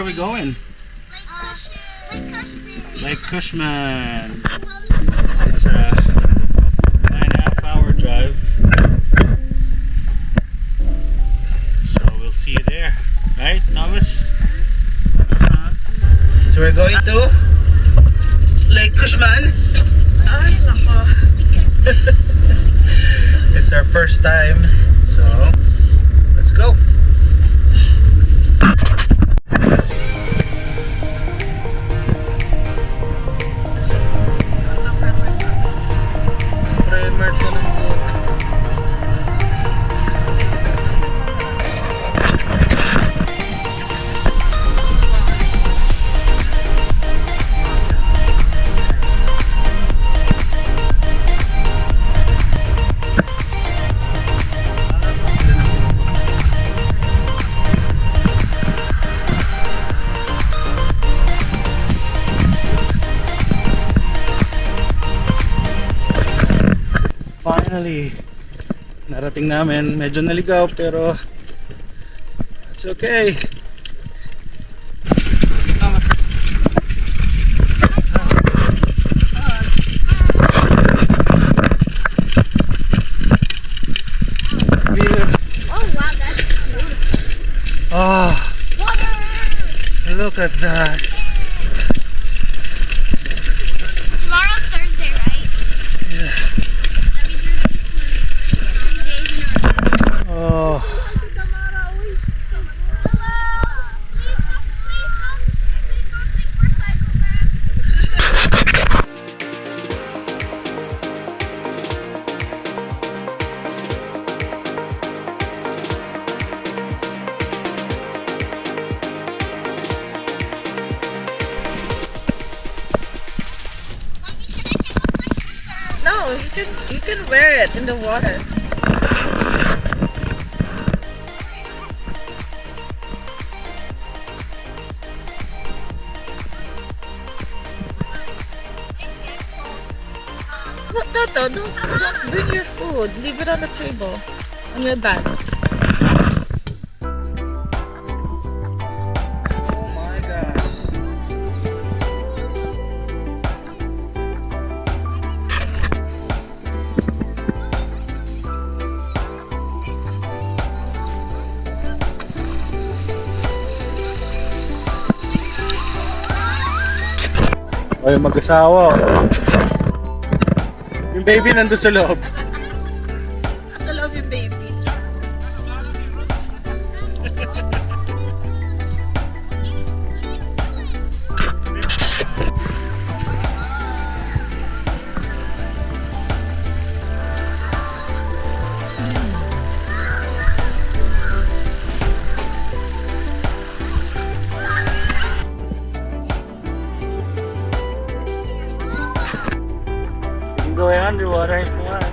we going? Lake Cushman. Lake Cushman. It's a 9.5-hour drive. So we'll see you there. Right, Novice? So we're going to Lake Cushman. Ay, nako. It's our first time, so let's go. Finally, narating namin. Medyo naligaw pero it's okay. Oh wow, that's beautiful. Oh, Water! look at that. Tomorrow's Thursday, right? Yeah. That means you're gonna be swimming 3 days in a row. Oh, Hello! Please don't think we're psychopaths. Mommy, should I take off my shoes? No, you can wear it in the water. No, Toto, don't bring your food. Leave it on the table, on your bag. oh my gosh. O yung mag-asawa. Yung baby nandun sa loob. Nasa loob yung baby. You can go underwater if you want.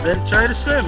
Then try to swim.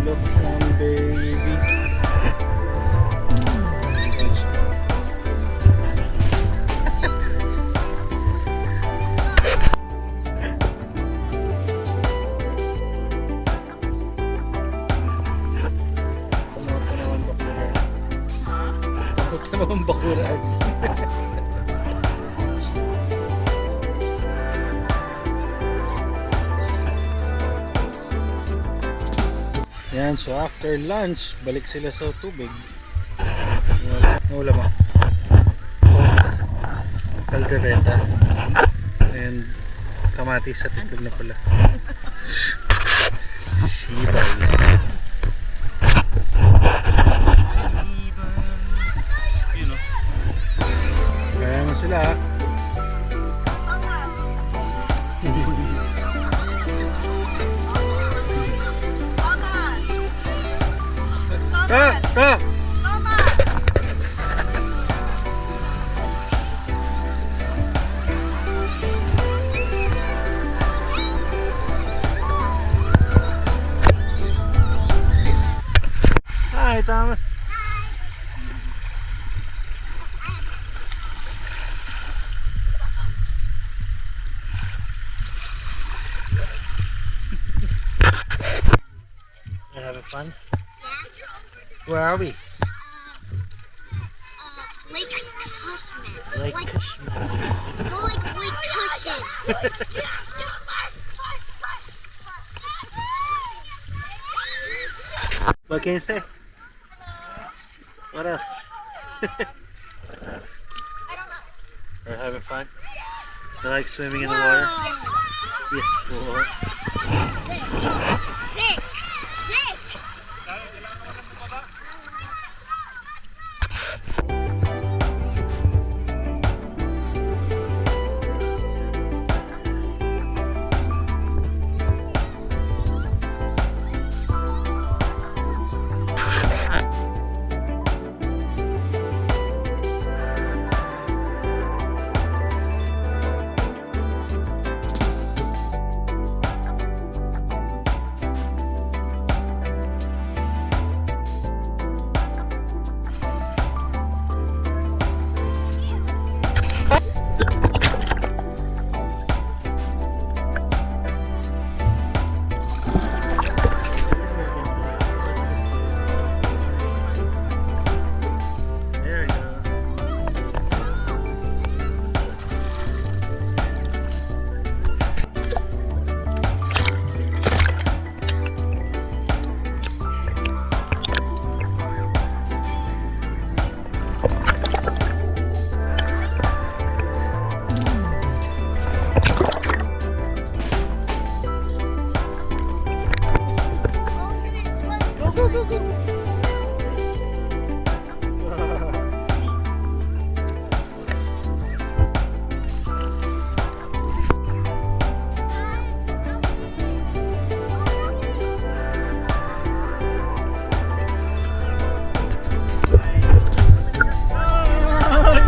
Look on baby. Takot ka naman bakuran. Yan, so after lunch, balik sila sa tubig. Wala mo. Caldereta. And kamatis sa titig na pala. Sibay. sila. Ka! Hi, Thomas. You having fun? Where are we? Lake Cushman. Lake Cushman. No, Lake Cushion. What can you say? What else? I don't know. Are you having fun? You like swimming in the water? Yes, po. Fish. There you go.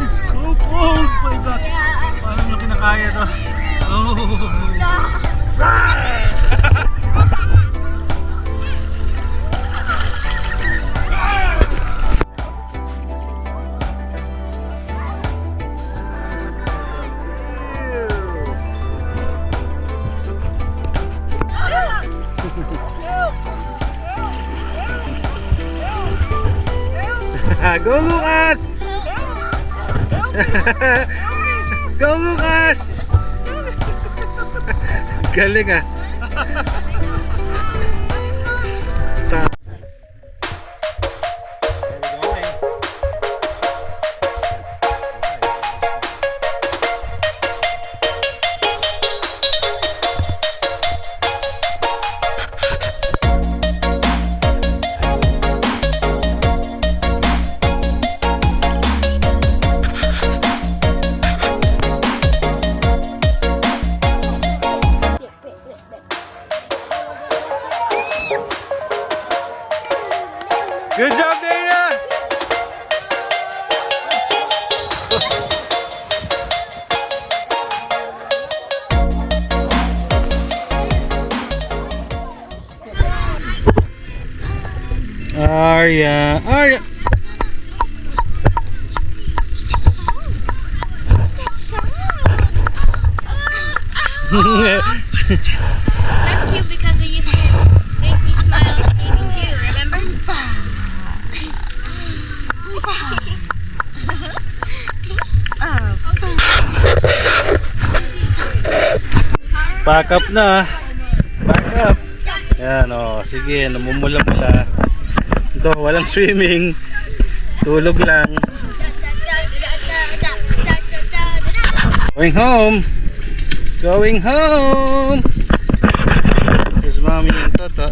It's so cold! My God! Paano nyo kinakaya to? Go Lucas! Go Lucas! Galing ah. Good job, Dana! Arya! What's that sound? That's cute because it used to make me smile as a baby too, remember? Pack up na. Pack up. Yan o. Sige, namumula-mula. Ito, walang swimming. Tulog lang. Going home. Going home. Here's mommy and Tata.